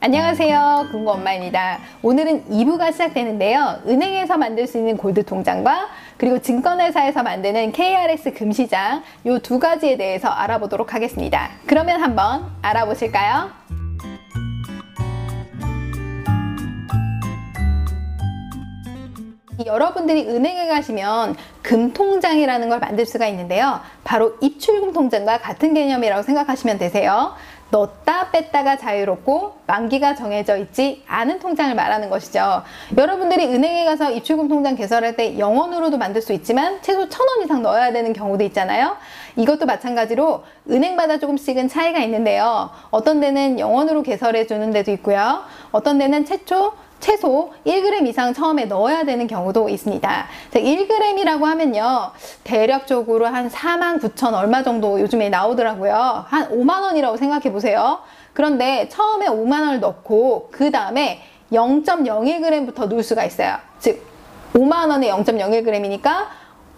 안녕하세요, 금고엄마입니다. 오늘은 2부가 시작되는데요. 은행에서 만들 수 있는 골드 통장과 그리고 증권회사에서 만드는 KRS 금시장 이 두 가지에 대해서 알아보도록 하겠습니다. 그러면 한번 알아보실까요? 여러분들이 은행에 가시면 금통장이라는 걸 만들 수가 있는데요. 바로 입출금 통장과 같은 개념이라고 생각하시면 되세요. 넣었다 뺐다가 자유롭고 만기가 정해져 있지 않은 통장을 말하는 것이죠. 여러분들이 은행에 가서 입출금 통장 개설할 때 영원으로도 만들 수 있지만 최소 1,000원 이상 넣어야 되는 경우도 있잖아요. 이것도 마찬가지로 은행마다 조금씩은 차이가 있는데요. 어떤 데는 영원으로 개설해 주는 데도 있고요. 어떤 데는 최소 1g 이상 처음에 넣어야 되는 경우도 있습니다. 1g이라고 하면요, 대략적으로 한 49,000 얼마 정도 요즘에 나오더라고요. 한 5만원이라고 생각해 보세요. 그런데 처음에 5만원을 넣고 그 다음에 0.01g부터 넣을 수가 있어요. 즉 5만원에 0.01g이니까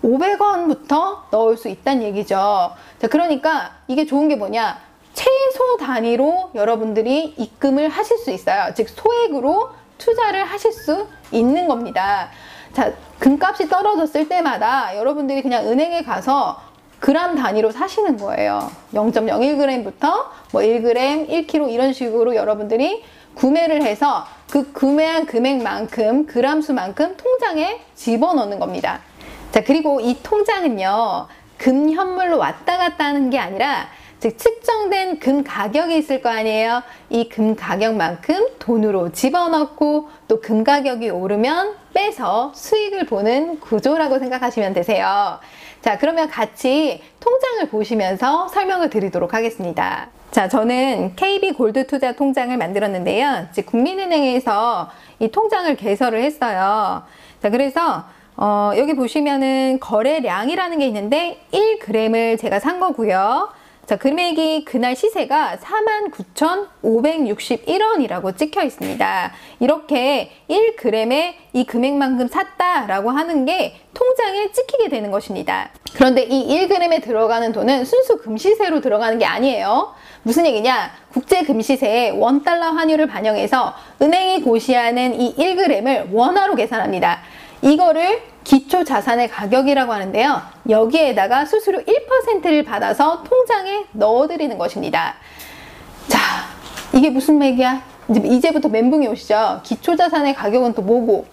500원부터 넣을 수 있다는 얘기죠. 자, 그러니까 이게 좋은 게 뭐냐, 최소 단위로 여러분들이 입금을 하실 수 있어요. 즉 소액으로 투자를 하실 수 있는 겁니다. 자, 금값이 떨어졌을 때마다 여러분들이 그냥 은행에 가서 그램 단위로 사시는 거예요. 0.01g부터 뭐 1g, 1kg 이런 식으로 여러분들이 구매를 해서 그 구매한 금액만큼, 그램수만큼 통장에 집어넣는 겁니다. 자, 그리고 이 통장은요, 금 현물로 왔다 갔다 하는 게 아니라 즉 측정된 금 가격이 있을 거 아니에요. 이 금 가격만큼 돈으로 집어넣고 또 금 가격이 오르면 빼서 수익을 보는 구조라고 생각하시면 되세요. 자, 그러면 같이 통장을 보시면서 설명을 드리도록 하겠습니다. 자, 저는 KB 골드 투자 통장을 만들었는데요. 즉 국민은행에서 이 통장을 개설을 했어요. 자, 그래서 여기 보시면은 거래량이라는 게 있는데 1g을 제가 산 거고요. 자, 금액이 그날 시세가 49,561원이라고 찍혀 있습니다. 이렇게 1g에 이 금액만큼 샀다라고 하는 게 통장에 찍히게 되는 것입니다. 그런데 이 1g에 들어가는 돈은 순수 금시세로 들어가는 게 아니에요. 무슨 얘기냐? 국제 금시세에 원달러 환율을 반영해서 은행이 고시하는 이 1g을 원화로 계산합니다. 이거를 기초 자산의 가격이라고 하는데요. 여기에다가 수수료 1%를 받아서 통장에 넣어드리는 것입니다. 자, 이게 무슨 맥이야? 이제부터 멘붕이 오시죠? 기초 자산의 가격은 또 뭐고?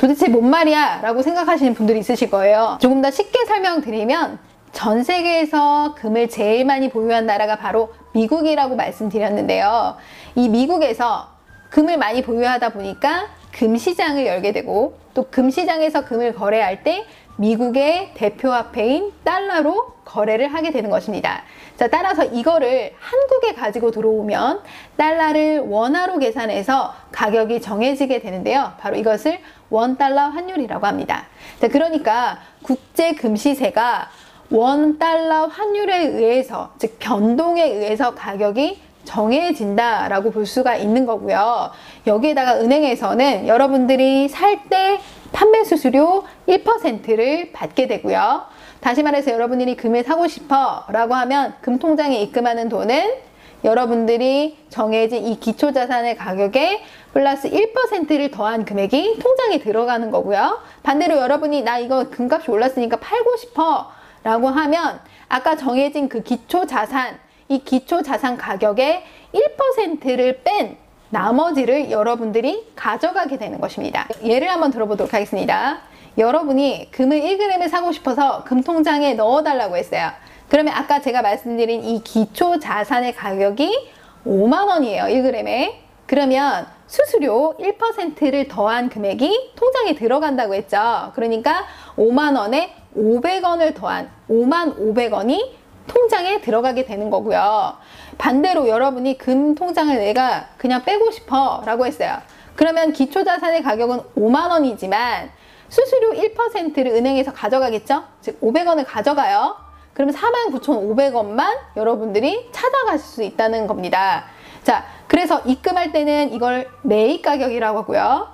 도대체 뭔 말이야? 라고 생각하시는 분들이 있으실 거예요. 조금 더 쉽게 설명드리면 전 세계에서 금을 제일 많이 보유한 나라가 바로 미국이라고 말씀드렸는데요. 이 미국에서 금을 많이 보유하다 보니까 금시장을 열게 되고 또 금시장에서 금을 거래할 때 미국의 대표화폐인 달러로 거래를 하게 되는 것입니다. 자, 따라서 이거를 한국에 가지고 들어오면 달러를 원화로 계산해서 가격이 정해지게 되는데요. 바로 이것을 원달러 환율이라고 합니다. 자, 그러니까 국제 금시세가 원달러 환율에 의해서, 즉 변동에 의해서 가격이 정해진다라고 볼 수가 있는 거고요. 여기에다가 은행에서는 여러분들이 살 때 판매 수수료 1%를 받게 되고요. 다시 말해서 여러분들이 금을 사고 싶어 라고 하면 금통장에 입금하는 돈은 여러분들이 정해진 이 기초자산의 가격에 플러스 1%를 더한 금액이 통장에 들어가는 거고요. 반대로 여러분이 나 이거 금값이 올랐으니까 팔고 싶어 라고 하면 아까 정해진 그 기초자산, 이 기초자산 가격의 1%를 뺀 나머지를 여러분들이 가져가게 되는 것입니다. 예를 한번 들어보도록 하겠습니다. 여러분이 금을 1g을 사고 싶어서 금통장에 넣어달라고 했어요. 그러면 아까 제가 말씀드린 이 기초자산의 가격이 5만원이에요. 1g에. 그러면 수수료 1%를 더한 금액이 통장에 들어간다고 했죠. 그러니까 5만원에 500원을 더한 55,000원이 통장에 들어가게 되는 거고요. 반대로 여러분이 금 통장을 내가 그냥 빼고 싶어 라고 했어요. 그러면 기초자산의 가격은 5만원이지만 수수료 1%를 은행에서 가져가겠죠? 즉 500원을 가져가요. 그러면 49,500원만 여러분들이 찾아가실 수 있다는 겁니다. 자, 그래서 입금할 때는 이걸 매입 가격이라고 하고요.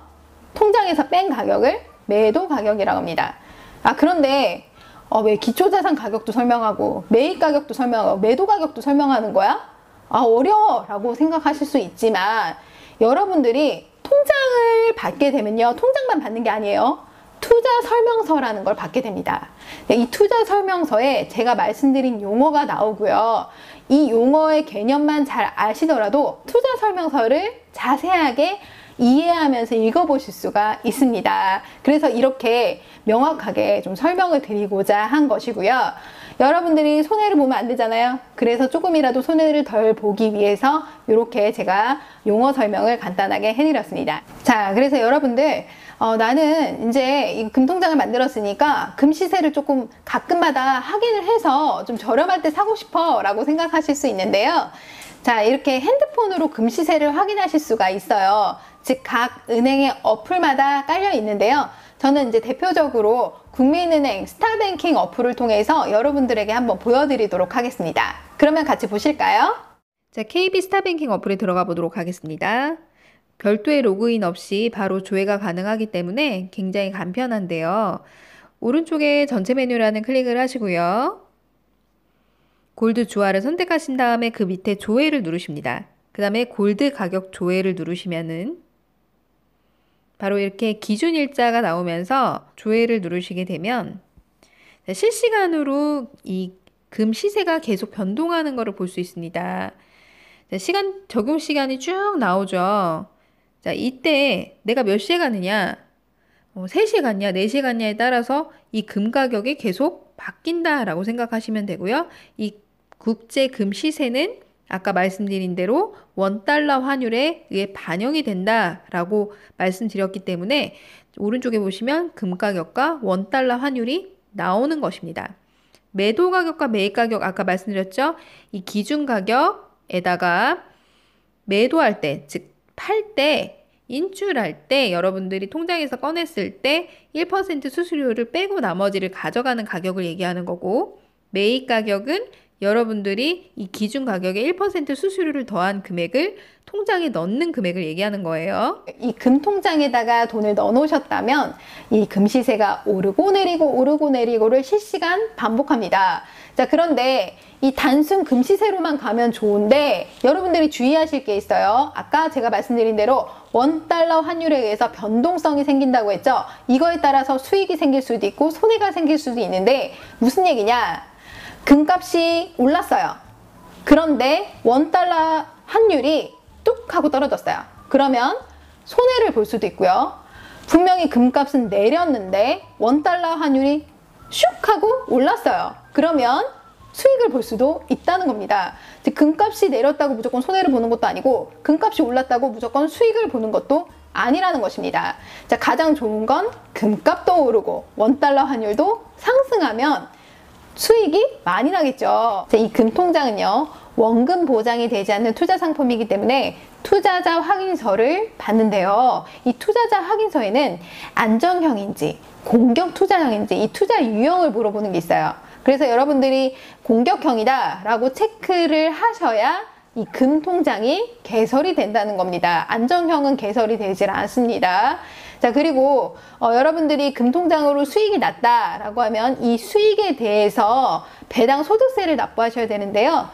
통장에서 뺀 가격을 매도 가격이라고 합니다. 아, 그런데 왜 기초자산 가격도 설명하고 매입 가격도 설명하고 매도 가격도 설명하는 거야? 아, 어려워 라고 생각하실 수 있지만 여러분들이 통장을 받게 되면요, 통장만 받는 게 아니에요. 투자 설명서라는 걸 받게 됩니다. 이 투자 설명서에 제가 말씀드린 용어가 나오고요. 이 용어의 개념만 잘 아시더라도 투자 설명서를 자세하게 이해하면서 읽어보실 수가 있습니다. 그래서 이렇게 명확하게 좀 설명을 드리고자 한 것이고요. 여러분들이 손해를 보면 안 되잖아요. 그래서 조금이라도 손해를 덜 보기 위해서 이렇게 제가 용어 설명을 간단하게 해드렸습니다. 자, 그래서 여러분들 나는 이제 이 금통장을 만들었으니까 금시세를 조금 가끔마다 확인을 해서 좀 저렴할 때 사고 싶어 라고 생각하실 수 있는데요. 자, 이렇게 핸드폰으로 금시세를 확인하실 수가 있어요. 즉, 각 은행의 어플마다 깔려 있는데요. 저는 이제 대표적으로 국민은행 스타뱅킹 어플을 통해서 여러분들에게 한번 보여드리도록 하겠습니다. 그러면 같이 보실까요? 자, KB 스타뱅킹 어플에 들어가 보도록 하겠습니다. 별도의 로그인 없이 바로 조회가 가능하기 때문에 굉장히 간편한데요. 오른쪽에 전체 메뉴라는 클릭을 하시고요. 골드 주화를 선택하신 다음에 그 밑에 조회를 누르십니다. 그 다음에 골드 가격 조회를 누르시면은 바로 이렇게 기준 일자가 나오면서 조회를 누르시게 되면 실시간으로 이 금 시세가 계속 변동하는 것을 볼 수 있습니다. 적용 시간이 쭉 나오죠. 자, 이때 내가 몇 시에 갔느냐, 3시에 갔냐, 4시에 갔냐에 따라서 이 금 가격이 계속 바뀐다라고 생각하시면 되고요. 이 국제 금 시세는 아까 말씀드린 대로 원달러 환율에 의해 반영이 된다라고 말씀드렸기 때문에 오른쪽에 보시면 금 가격과 원달러 환율이 나오는 것입니다. 매도 가격과 매입 가격 아까 말씀드렸죠? 이 기준 가격에다가 매도할 때, 즉 팔 때, 인출할 때 여러분들이 통장에서 꺼냈을 때 1% 수수료를 빼고 나머지를 가져가는 가격을 얘기하는 거고, 매입 가격은 여러분들이 이 기준 가격에 1% 수수료를 더한 금액을 통장에 넣는 금액을 얘기하는 거예요. 이 금통장에다가 돈을 넣어 놓으셨다면 이 금시세가 오르고 내리고를 실시간 반복합니다. 자, 그런데 이 단순 금시세로만 가면 좋은데 여러분들이 주의하실 게 있어요. 아까 제가 말씀드린 대로 원달러 환율에 의해서 변동성이 생긴다고 했죠. 이거에 따라서 수익이 생길 수도 있고 손해가 생길 수도 있는데 무슨 얘기냐? 금값이 올랐어요. 그런데 원달러 환율이 뚝 하고 떨어졌어요. 그러면 손해를 볼 수도 있고요. 분명히 금값은 내렸는데 원달러 환율이 슉 하고 올랐어요. 그러면 수익을 볼 수도 있다는 겁니다. 즉, 금값이 내렸다고 무조건 손해를 보는 것도 아니고 금값이 올랐다고 무조건 수익을 보는 것도 아니라는 것입니다. 자, 가장 좋은 건 금값도 오르고 원달러 환율도 상승하면 수익이 많이 나겠죠. 자, 이 금통장은요, 원금 보장이 되지 않는 투자 상품이기 때문에 투자자 확인서를 받는데요. 이 투자자 확인서에는 안정형인지 공격 투자형인지 이 투자 유형을 물어보는 게 있어요. 그래서 여러분들이 공격형이다 라고 체크를 하셔야 이 금통장이 개설이 된다는 겁니다. 안정형은 개설이 되질 않습니다. 자, 그리고 여러분들이 금통장으로 수익이 났다라고 하면 이 수익에 대해서 배당 소득세를 납부하셔야 되는데요.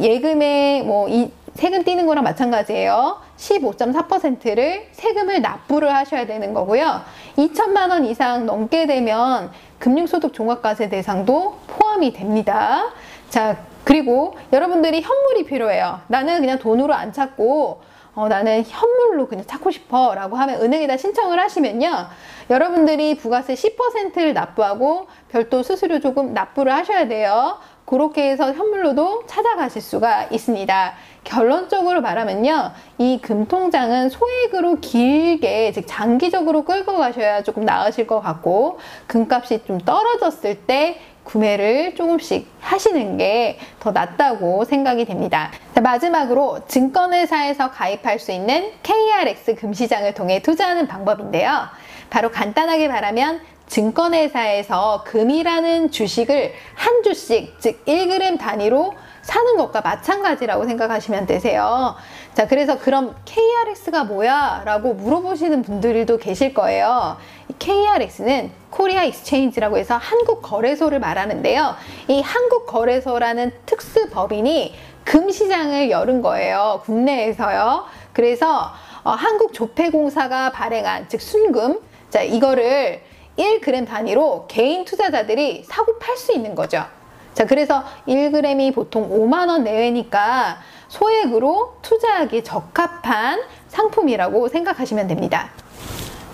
예금에 이 세금 떼는 거랑 마찬가지예요. 15.4%를 세금을 납부를 하셔야 되는 거고요. 2천만 원 이상 넘게 되면 금융소득 종합과세 대상도 포함이 됩니다. 자, 그리고 여러분들이 현물이 필요해요. 나는 그냥 돈으로 안 찾고 나는 현물로 그냥 찾고 싶어 라고 하면 은행에다 신청을 하시면요, 여러분들이 부가세 10%를 납부하고 별도 수수료 조금 납부를 하셔야 돼요. 그렇게 해서 현물로도 찾아가실 수가 있습니다. 결론적으로 말하면요, 이 금통장은 소액으로 길게, 즉 장기적으로 끌고 가셔야 조금 나으실 것 같고, 금값이 좀 떨어졌을 때 구매를 조금씩 하시는 게 더 낫다고 생각이 됩니다. 자, 마지막으로 증권회사에서 가입할 수 있는 KRX 금시장을 통해 투자하는 방법인데요. 바로 간단하게 말하면 증권회사에서 금이라는 주식을 한 주씩, 즉 1g 단위로 사는 것과 마찬가지라고 생각하시면 되세요. 자, 그래서 그럼 KRX가 뭐야? 라고 물어보시는 분들도 계실 거예요. KRX는 코리아 익스체인지라고 해서 한국 거래소를 말하는데요. 이 한국 거래소라는 특수 법인이 금시장을 열은 거예요. 국내에서요. 그래서 한국조폐공사가 발행한, 즉 순금, 자, 이거를 1g 단위로 개인 투자자들이 사고 팔 수 있는 거죠. 자, 그래서 1g이 보통 5만 원 내외니까 소액으로 투자하기 적합한 상품이라고 생각하시면 됩니다.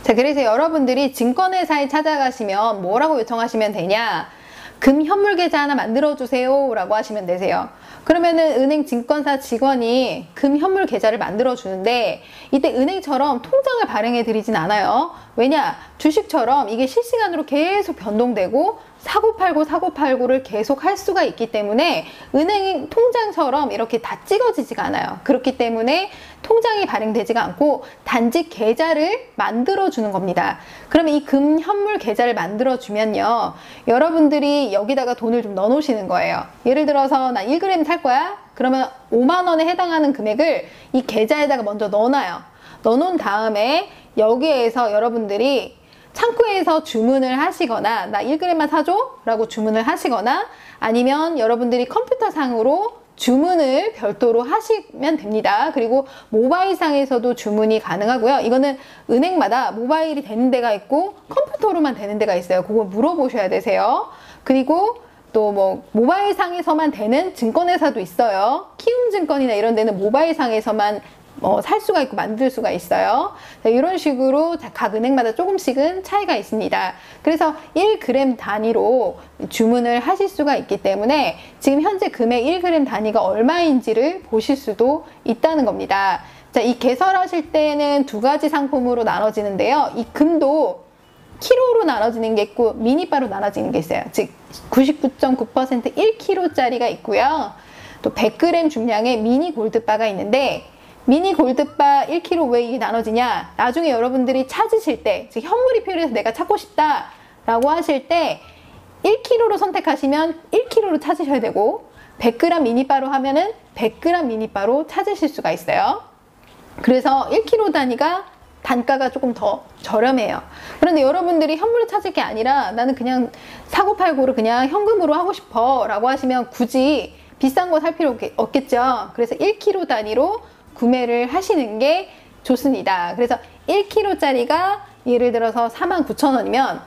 자, 그래서 여러분들이 증권회사에 찾아가시면 뭐라고 요청하시면 되냐? 금 현물 계좌 하나 만들어주세요 라고 하시면 되세요. 그러면은 은행 증권사 직원이 금 현물 계좌를 만들어 주는데, 이때 은행처럼 통장을 발행해 드리진 않아요. 왜냐? 주식처럼 이게 실시간으로 계속 변동되고 사고팔고를 계속 할 수가 있기 때문에 은행 통장처럼 이렇게 다 찍어지지가 않아요. 그렇기 때문에 통장이 발행되지가 않고 단지 계좌를 만들어 주는 겁니다. 그러면 이 금 현물 계좌를 만들어 주면요, 여러분들이 여기다가 돈을 좀 넣어 놓으시는 거예요. 예를 들어서 나 1g 살 거야? 그러면 5만 원에 해당하는 금액을 이 계좌에다가 먼저 넣어놔요. 넣어 놓은 다음에 여기에서 여러분들이 창구에서 주문을 하시거나 나 1g만 사줘? 라고 주문을 하시거나, 아니면 여러분들이 컴퓨터상으로 주문을 별도로 하시면 됩니다. 그리고 모바일상에서도 주문이 가능하고요. 이거는 은행마다 모바일이 되는 데가 있고 컴퓨터로만 되는 데가 있어요. 그거 물어보셔야 되세요. 그리고 또 뭐 모바일상에서만 되는 증권회사도 있어요. 키움증권이나 이런 데는 모바일상에서만 살 수가 있고 만들 수가 있어요. 자, 이런 식으로 각 은행마다 조금씩은 차이가 있습니다. 그래서 1g 단위로 주문을 하실 수가 있기 때문에 지금 현재 금액 1g 단위가 얼마인지를 보실 수도 있다는 겁니다. 자, 이 개설하실 때는 두 가지 상품으로 나눠지는데요. 이 금도 키로로 나눠지는 게 있고 미니바로 나눠지는 게 있어요. 즉 99.9% 1kg짜리가 있고요. 또 100g 중량의 미니 골드바가 있는데, 미니 골드바 1kg 왜 이게 나눠지냐? 나중에 여러분들이 찾으실 때, 즉 현물이 필요해서 내가 찾고 싶다 라고 하실 때 1kg로 선택하시면 1kg로 찾으셔야 되고, 100g 미니바로 하면은 100g 미니바로 찾으실 수가 있어요. 그래서 1kg 단위가 단가가 조금 더 저렴해요. 그런데 여러분들이 현물을 찾을 게 아니라 나는 그냥 사고팔고를 그냥 현금으로 하고 싶어 라고 하시면 굳이 비싼 거 살 필요 없겠죠. 그래서 1kg 단위로 구매를 하시는 게 좋습니다. 그래서 1kg짜리가 예를 들어서 49,000원이면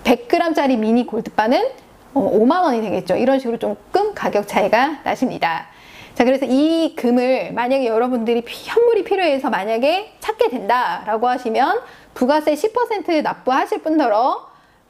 100g짜리 미니 골드바는 5만 원이 되겠죠. 이런 식으로 조금 가격 차이가 나십니다. 자, 그래서 이 금을 만약에 여러분들이 현물이 필요해서 만약에 찾게 된다라고 하시면 부가세 10% 납부하실 뿐더러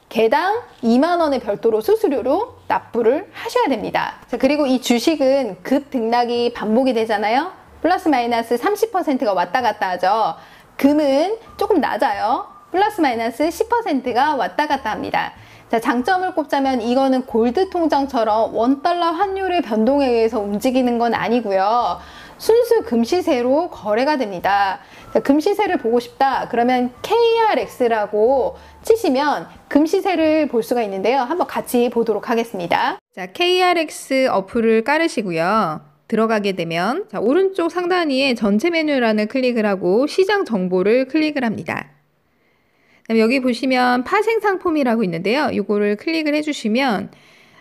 개당 2만 원의 별도로 수수료로 납부를 하셔야 됩니다. 자, 그리고 이 주식은 급등락이 반복이 되잖아요. 플러스 마이너스 30%가 왔다 갔다 하죠. 금은 조금 낮아요. 플러스 마이너스 10%가 왔다 갔다 합니다. 자, 장점을 꼽자면 이거는 골드 통장처럼 원달러 환율의 변동에 의해서 움직이는 건 아니고요. 순수 금시세로 거래가 됩니다. 자, 금시세를 보고 싶다 그러면 KRX라고 치시면 금시세를 볼 수가 있는데요. 한번 같이 보도록 하겠습니다. 자, KRX 어플을 깔으시고요. 들어가게 되면 자, 오른쪽 상단위에 전체 메뉴란을 클릭을 하고 시장 정보를 클릭을 합니다. 여기 보시면 파생 상품이라고 있는데요. 이거를 클릭을 해주시면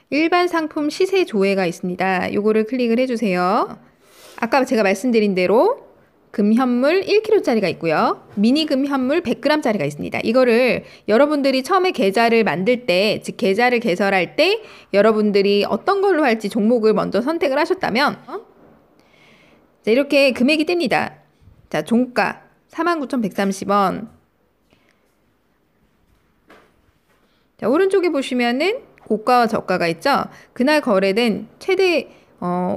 일반 상품 시세 조회가 있습니다. 이거를 클릭을 해주세요. 아까 제가 말씀드린 대로 금현물 1kg짜리가 있고요. 미니 금현물 100g짜리가 있습니다. 이거를 여러분들이 처음에 계좌를 만들 때, 즉 계좌를 개설할 때 여러분들이 어떤 걸로 할지 종목을 먼저 선택을 하셨다면 자, 이렇게 금액이 뜹니다. 자, 종가 49,130원. 자, 오른쪽에 보시면은 고가와 저가가 있죠. 그날 거래된 최대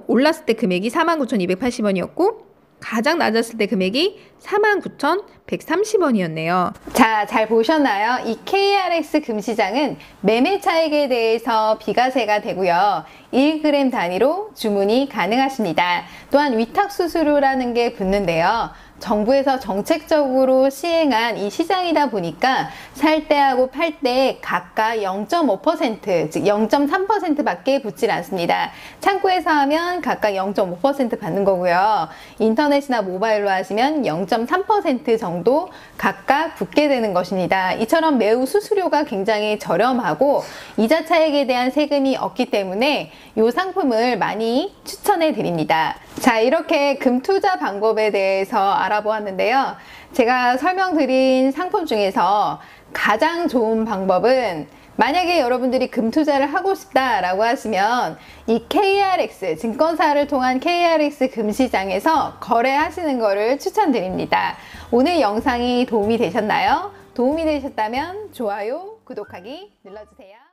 올랐을 때 금액이 49,280원이었고 가장 낮았을 때 금액이 49,130원이었네요. 자, 잘 보셨나요? 이 KRX 금시장은 매매 차익에 대해서 비과세가 되고요. 1g 단위로 주문이 가능하십니다. 또한 위탁 수수료라는 게 붙는데요. 정부에서 정책적으로 시행한 이 시장이다 보니까 살 때하고 팔 때 각각 0.5%, 즉 0.3% 밖에 붙질 않습니다. 창구에서 하면 각각 0.5% 받는 거고요. 인터넷이나 모바일로 하시면 0.3% 정도 각각 붙게 되는 것입니다. 이처럼 매우 수수료가 굉장히 저렴하고 이자 차익에 대한 세금이 없기 때문에 이 상품을 많이 추천해 드립니다. 자, 이렇게 금투자 방법에 대해서 알아보았는데요. 제가 설명드린 상품 중에서 가장 좋은 방법은 만약에 여러분들이 금투자를 하고 싶다라고 하시면 이 KRX, 증권사를 통한 KRX 금시장에서 거래하시는 것을 추천드립니다. 오늘 영상이 도움이 되셨나요? 도움이 되셨다면 좋아요, 구독하기 눌러주세요.